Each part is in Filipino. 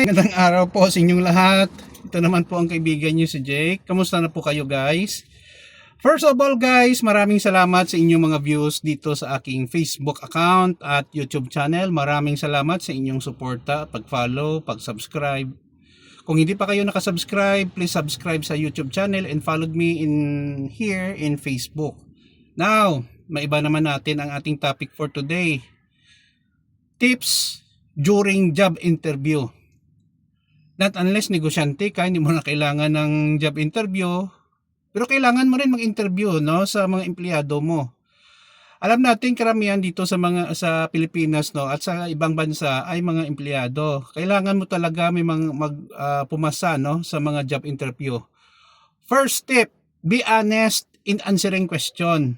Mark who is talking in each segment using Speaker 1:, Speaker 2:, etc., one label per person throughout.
Speaker 1: Magandang araw po sa inyong lahat. Ito naman po ang kaibigan niyo si Jake. Kamusta na po kayo guys? First of all guys, maraming salamat sa inyong mga views dito sa aking Facebook account at YouTube channel. Maraming salamat sa inyong suporta, pag-follow, pag-subscribe. Kung hindi pa kayo nakasubscribe, please subscribe sa YouTube channel and follow me here in Facebook. Now, maiba naman natin ang ating topic for today. Tips during job interview. Not unless negosyante ka, hindi mo na kailangan ng job interview, pero kailangan mo rin mag-interview, no, sa mga empleyado mo. Alam natin karamihan dito sa Pilipinas, no, at sa ibang bansa ay mga empleyado. Kailangan mo talaga may pumasa, no, sa mga job interview. First tip, be honest in answering question.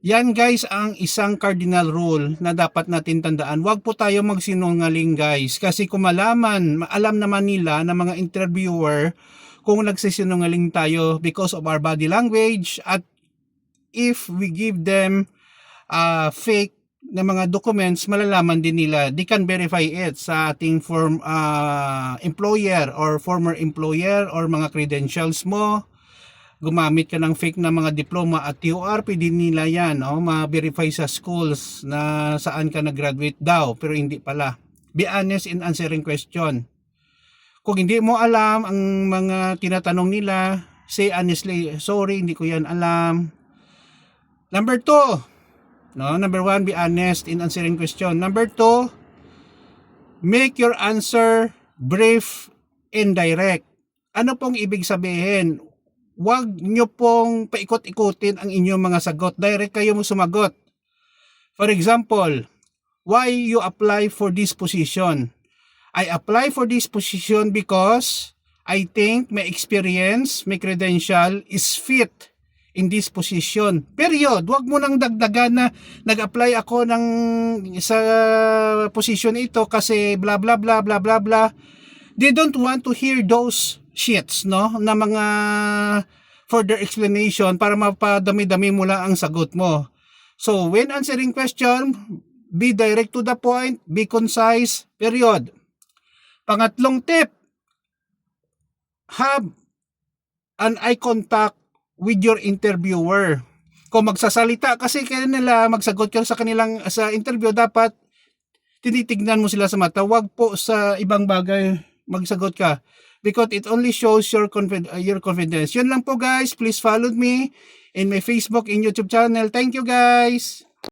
Speaker 1: Yan guys ang isang cardinal rule na dapat natin tandaan. Huwag po tayo magsinungaling guys. Kasi kung alam naman nila na mga interviewer kung nagsisinungaling tayo because of our body language, at if we give them fake na mga documents, malalaman din nila. They can verify it sa ating employer or former employer or mga credentials mo. Gumamit ka ng fake na mga diploma at TOR, pwede nila yan, ma-verify sa schools na saan ka nag-graduate daw, pero hindi pala. Be honest in answering question. Kung hindi mo alam ang mga tinatanong nila, say honestly, sorry, hindi ko yan alam. Number 2, number 1, be honest in answering question. Number 2, make your answer brief and direct. Ano pong ibig sabihin? Huwag nyo pong paikot-ikutin ang inyong mga sagot. Direct kayo mo sumagot. For example, why you apply for this position? I apply for this position because I think my experience, my credential is fit in this position. Period. Huwag mo nang dagdagan na nag-apply ako sa position ito kasi blah blah blah blah blah blah. They don't want to hear those shits, no, na mga further explanation para mapadami-dami mo lang ang sagot mo. So when answering question, be direct to the point, be concise, period. Pangatlong tip, have an eye contact with your interviewer. Kung magsasalita kasi kanila, magsagot ka sa interview, dapat tinitignan mo sila sa mata. Wag po sa ibang bagay magsagot ka, because it only shows your confidence. Yun lang po guys. Please follow me in my Facebook and YouTube channel. Thank you guys.